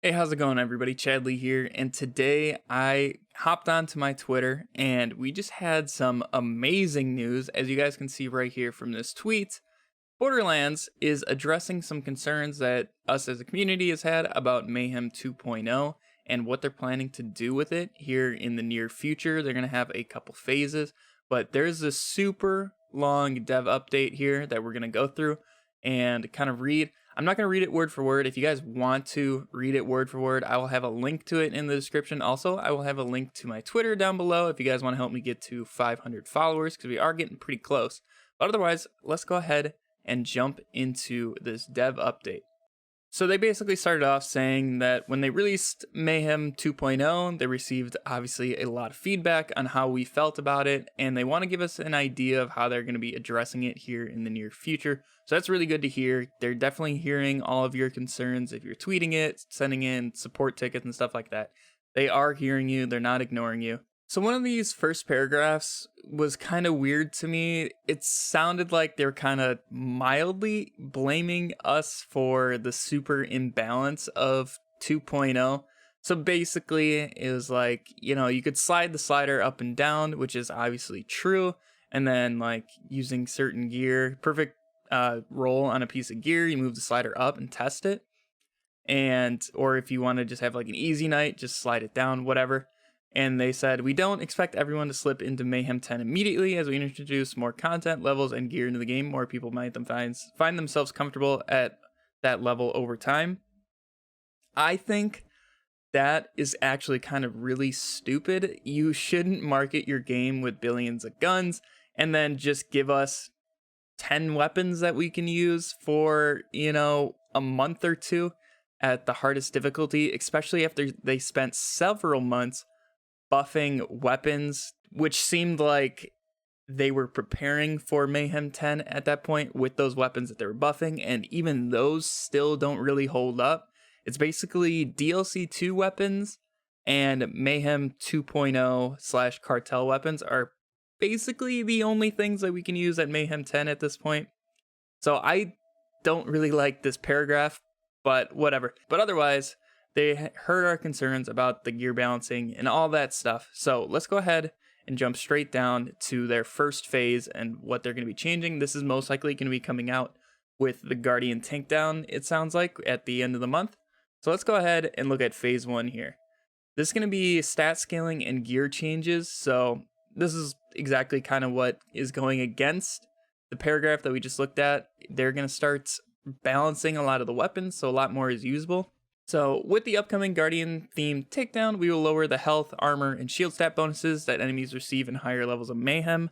Hey, how's it going, everybody? Chadley here, and today I hopped onto my Twitter and we just had some amazing news. As you guys can see right here from this tweet, Borderlands is addressing some concerns that us as a community has had about Mayhem 2.0 and what they're planning to do with it here in the near future. They're going to have a couple phases, but there's a super long dev update here that we're going to go through and kind of read. I'm not going to read it word for word. If you guys want to read it word for word, I will have a link to it in the description. Also, I will have a link to my Twitter down below if you guys want to help me get to 500 followers, because we are getting pretty close. But otherwise, let's go ahead and jump into this dev update. So they basically started off saying that when they released Mayhem 2.0, they received obviously a lot of feedback on how we felt about it, and they want to give us an idea of how they're going to be addressing it here in the near future. So that's really good to hear. They're definitely hearing all of your concerns. If you're tweeting it, sending in support tickets and stuff like that, they are hearing you. They're not ignoring you. So one of these first paragraphs was kind of weird to me. It sounded like they were kind of mildly blaming us for the super imbalance of 2.0. So basically it was like, you could slide the slider up and down, which is obviously true. And then like using certain gear, perfect roll on a piece of gear, you move the slider up and test it. Or if you want to just have like an easy night, just slide it down, whatever. And they said, we don't expect everyone to slip into Mayhem 10 immediately. As we introduce more content, levels, and gear into the game, more people might find themselves comfortable at that level over time. I think that is actually kind of really stupid. You shouldn't market your game with billions of guns and then just give us 10 weapons that we can use for, a month or two at the hardest difficulty, especially after they spent several months buffing weapons, which seemed like they were preparing for Mayhem 10 at that point with those weapons that they were buffing, and even those still don't really hold up. It's basically DLC 2 weapons and Mayhem 2.0 / cartel weapons are basically the only things that we can use at Mayhem 10 at this point. So I don't really like this paragraph, but whatever. But otherwise, they heard our concerns about the gear balancing and all that stuff. So let's go ahead and jump straight down to their first phase and what they're going to be changing. This is most likely going to be coming out with the Guardian Takedown, it sounds like, at the end of the month. So let's go ahead and look at phase 1 here. This is going to be stat scaling and gear changes. So this is exactly kind of what is going against the paragraph that we just looked at. They're going to start balancing a lot of the weapons, so a lot more is usable. So with the upcoming Guardian themed takedown, we will lower the health, armor, and shield stat bonuses that enemies receive in higher levels of Mayhem.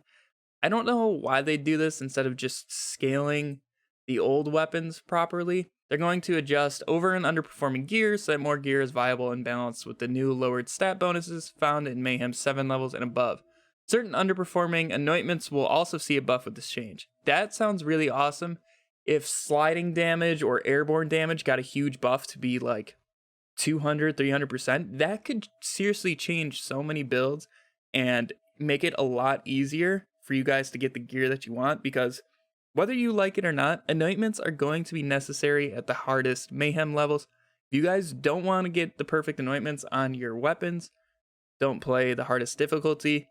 I don't know why they do this instead of just scaling the old weapons properly. They're going to adjust over and underperforming gear so that more gear is viable and balanced with the new lowered stat bonuses found in Mayhem 7 levels and above. Certain underperforming anointments will also see a buff with this change. That sounds really awesome. If sliding damage or airborne damage got a huge buff to be like 200, 300%, that could seriously change so many builds and make it a lot easier for you guys to get the gear that you want, because whether you like it or not, anointments are going to be necessary at the hardest Mayhem levels. If you guys don't want to get the perfect anointments on your weapons, don't play the hardest difficulty.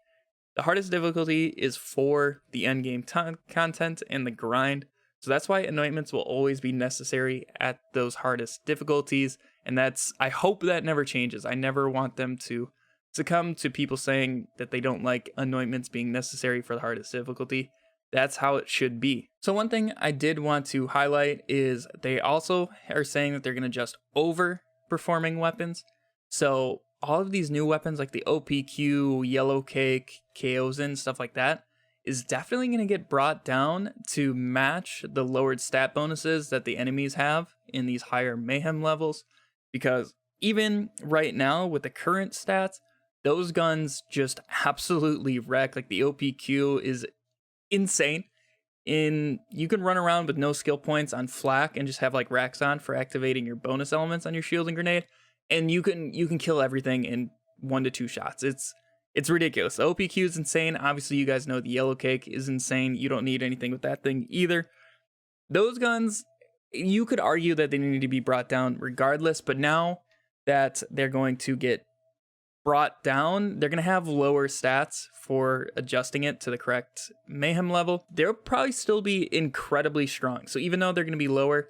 The hardest difficulty is for the endgame content and the grind. So that's why anointments will always be necessary at those hardest difficulties. And I hope that never changes. I never want them to succumb to people saying that they don't like anointments being necessary for the hardest difficulty. That's how it should be. So one thing I did want to highlight is they also are saying that they're going to adjust overperforming weapons. So all of these new weapons like the OPQ, Yellow Cake, Chaosin, stuff like that, is definitely going to get brought down to match the lowered stat bonuses that the enemies have in these higher Mayhem levels. Because even right now with the current stats, those guns just absolutely wreck. Like the OPQ is insane. You can run around with no skill points on flak and just have like racks on for activating your bonus elements on your shield and grenade, and you can kill everything in 1 to 2 shots. It's ridiculous. The OPQ is insane. Obviously, you guys know the Yellow Cake is insane. You don't need anything with that thing either. Those guns, you could argue that they need to be brought down regardless, but now that they're going to get brought down. They're going to have lower stats for adjusting it to the correct mayhem level. They'll probably still be incredibly strong. So even though they're going to be lower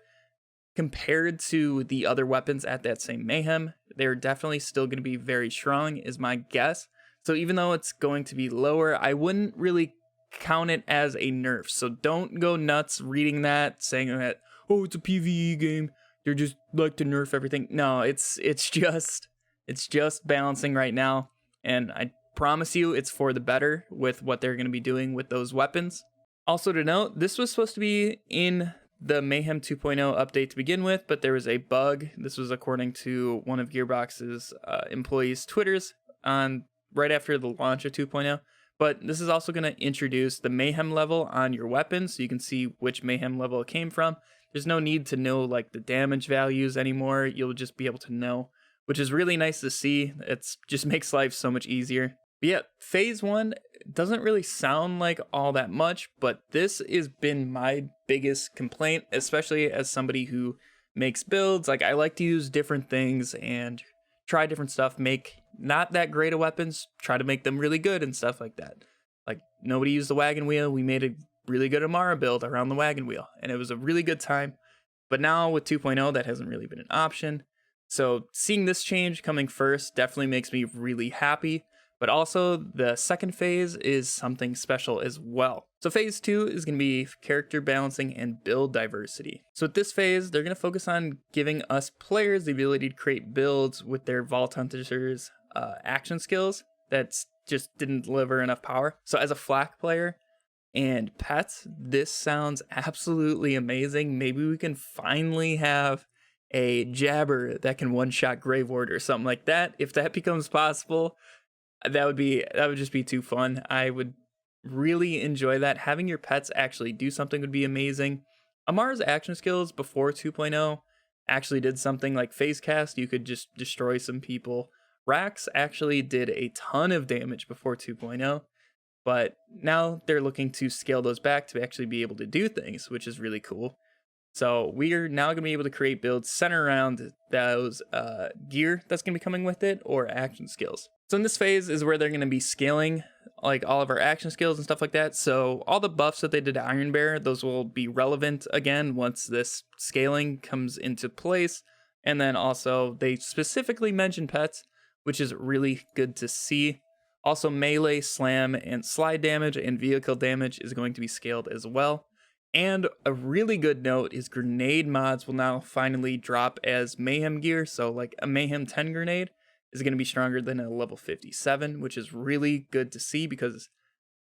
compared to the other weapons at that same mayhem, they're definitely still going to be very strong is my guess. So even though it's going to be lower, I wouldn't really count it as a nerf. So don't go nuts reading that, saying that, oh, it's a PvE game, they're just like to nerf everything. No, it's just balancing right now, and I promise you it's for the better with what they're going to be doing with those weapons. Also to note, this was supposed to be in the Mayhem 2.0 update to begin with, but there was a bug. This was according to one of Gearbox's employees' Twitters on right after the launch of 2.0. But this is also going to introduce the Mayhem level on your weapon, so you can see which Mayhem level it came from. There's no need to know like the damage values anymore. You'll just be able to know, which is really nice to see. It just makes life so much easier. But yeah, phase 1 doesn't really sound like all that much, but this has been my biggest complaint, especially as somebody who makes builds. Like, I like to use different things and try different stuff, make not that great of weapons, try to make them really good and stuff like that. Like, nobody used the wagon wheel. We made a really good Amara build around the wagon wheel, and it was a really good time. But now with 2.0, that hasn't really been an option. So seeing this change coming first definitely makes me really happy. But also the second phase is something special as well. So phase 2 is going to be character balancing and build diversity. So with this phase, they're going to focus on giving us players the ability to create builds with their Vault Hunters action skills that just didn't deliver enough power. So as a flak player and pets, this sounds absolutely amazing. Maybe we can finally have a jabber that can one-shot Grave Ward or something like that. If that becomes possible, that would just be too fun. I would really enjoy that. Having your pets actually do something would be amazing. Amara's action skills before 2.0 actually did something like phase cast. You could just destroy some people. Rax actually did a ton of damage before 2.0, but now they're looking to scale those back to actually be able to do things, which is really cool. So we are now going to be able to create builds centered around those gear that's going to be coming with it or action skills. So in this phase is where they're going to be scaling like all of our action skills and stuff like that. So all the buffs that they did to Iron Bear, those will be relevant again once this scaling comes into place. And then also they specifically mentioned pets, which is really good to see. Also melee, slam, and slide damage and vehicle damage is going to be scaled as well. And a really good note is grenade mods will now finally drop as Mayhem gear. So like a Mayhem 10 grenade is going to be stronger than a level 57, which is really good to see because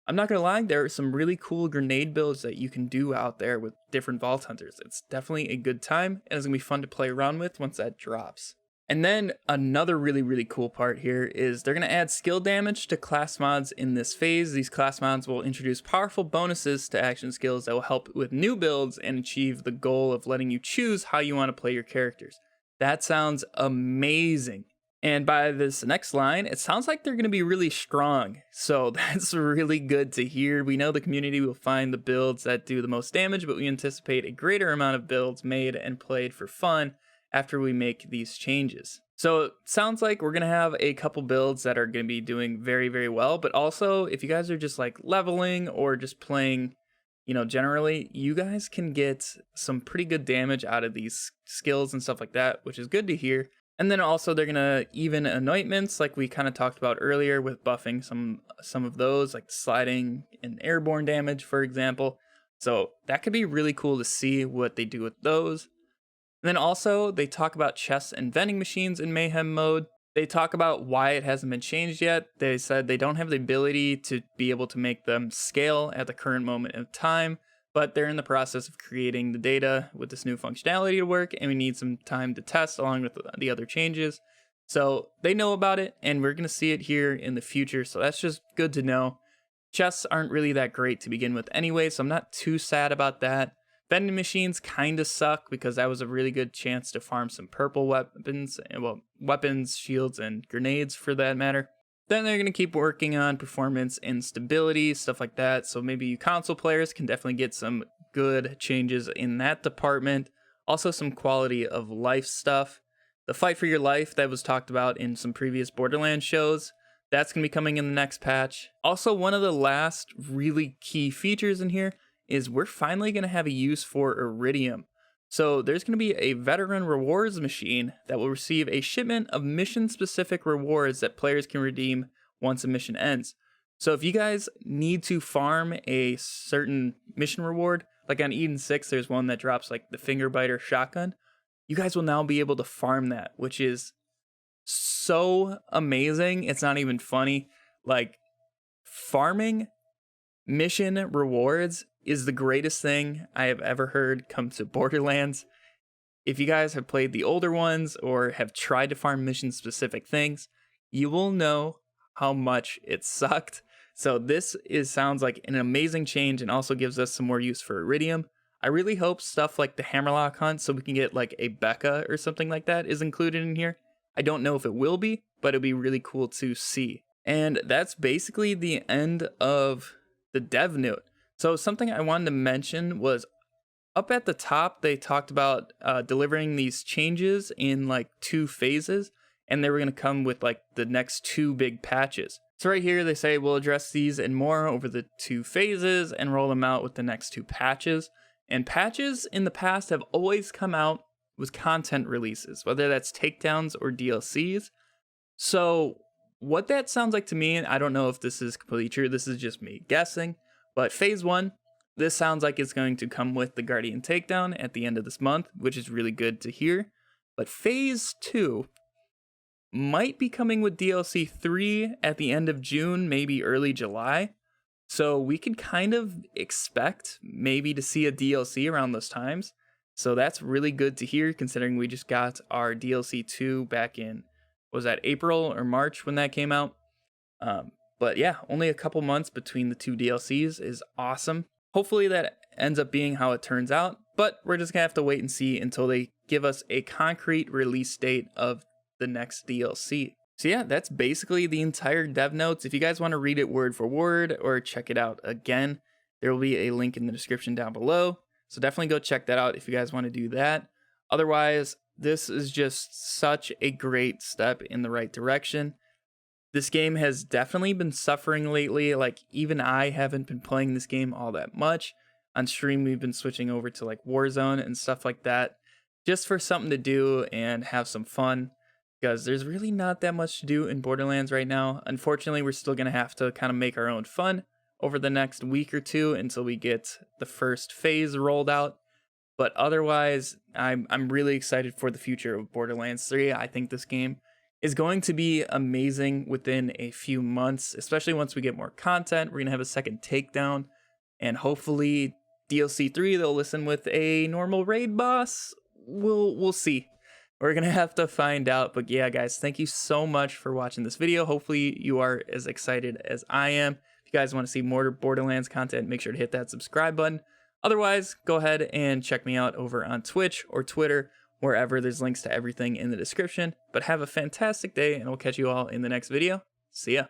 I'm not going to lie, there are some really cool grenade builds that you can do out there with different Vault Hunters. It's definitely a good time and it's going to be fun to play around with once that drops. And then another really cool part here is they're going to add skill damage to class mods in this phase. These class mods will introduce powerful bonuses to action skills that will help with new builds and achieve the goal of letting you choose how you want to play your characters. That sounds amazing. And by this next line, it sounds like they're going to be really strong. So that's really good to hear. We know the community will find the builds that do the most damage, but we anticipate a greater amount of builds made and played for fun after we make these changes. So it sounds like we're going to have a couple builds that are going to be doing very well, but also if you guys are just like leveling or just playing, you know, generally, you guys can get some pretty good damage out of these skills and stuff like that, which is good to hear. And then also they're going to even anointments like we kind of talked about earlier with buffing some of those, like sliding and airborne damage, for example. So that could be really cool to see what they do with those. And then also, they talk about chests and vending machines in Mayhem mode. They talk about why it hasn't been changed yet. They said they don't have the ability to be able to make them scale at the current moment of time, but they're in the process of creating the data with this new functionality to work, and we need some time to test along with the other changes. So they know about it, and we're going to see it here in the future, so that's just good to know. Chests aren't really that great to begin with anyway, so I'm not too sad about that. Vending machines kind of suck because that was a really good chance to farm some purple weapons, weapons, shields, and grenades for that matter. Then they're going to keep working on performance and stability, stuff like that. So maybe you console players can definitely get some good changes in that department. Also some quality of life stuff. The fight for your life that was talked about in some previous Borderlands shows, that's going to be coming in the next patch. Also, one of the last really key features in here is we're finally going to have a use for Iridium. So there's going to be a veteran rewards machine that will receive a shipment of mission-specific rewards that players can redeem once a mission ends. So if you guys need to farm a certain mission reward, like on Eden 6, there's one that drops like the finger biter shotgun, you guys will now be able to farm that, which is so amazing. It's not even funny. Like, farming mission rewards is the greatest thing I have ever heard come to Borderlands. If you guys have played the older ones or have tried to farm mission specific things, you will know how much it sucked. So this sounds like an amazing change and also gives us some more use for Iridium. I really hope stuff like the Hammerlock hunt, so we can get like a Becca or something like that, is included in here. I don't know if it will be, but it'll be really cool to see. And that's basically the end of the dev note. So something I wanted to mention was up at the top, they talked about delivering these changes in like 2 phases, and they were going to come with like the next 2 big patches. So right here, they say we'll address these and more over the 2 phases and roll them out with the next 2 patches. And patches in the past have always come out with content releases, whether that's takedowns or DLCs. So what that sounds like to me, and I don't know if this is completely true, this is just me guessing, but phase 1, this sounds like it's going to come with the Guardian takedown at the end of this month, which is really good to hear. But phase 2 might be coming with DLC 3 at the end of June, maybe early July. So we could kind of expect maybe to see a DLC around those times. So that's really good to hear, considering we just got our DLC 2 back in, was that April or March when that came out? But yeah, only a couple months between the 2 DLCs is awesome. Hopefully that ends up being how it turns out, but we're just gonna have to wait and see until they give us a concrete release date of the next DLC. So yeah, that's basically the entire dev notes. If you guys want to read it word for word or check it out again, there will be a link in the description down below. So definitely go check that out if you guys want to do that. Otherwise, this is just such a great step in the right direction. This game has definitely been suffering lately. Like, even I haven't been playing this game all that much. On stream, we've been switching over to like Warzone and stuff like that, just for something to do and have some fun, because there's really not that much to do in Borderlands right now. Unfortunately, we're still going to have to kind of make our own fun over the next week or 2 until we get the first phase rolled out. But otherwise, I'm really excited for the future of Borderlands 3. I think this game is going to be amazing within a few months, especially once we get more content. We're going to have a second takedown, and hopefully DLC 3, they'll listen with a normal raid boss. We'll see. We're going to have to find out. But yeah, guys, thank you so much for watching this video. Hopefully you are as excited as I am. If you guys want to see more Borderlands content, make sure to hit that subscribe button. Otherwise, go ahead and check me out over on Twitch or Twitter, wherever. There's links to everything in the description. But have a fantastic day, and we'll catch you all in the next video. See ya.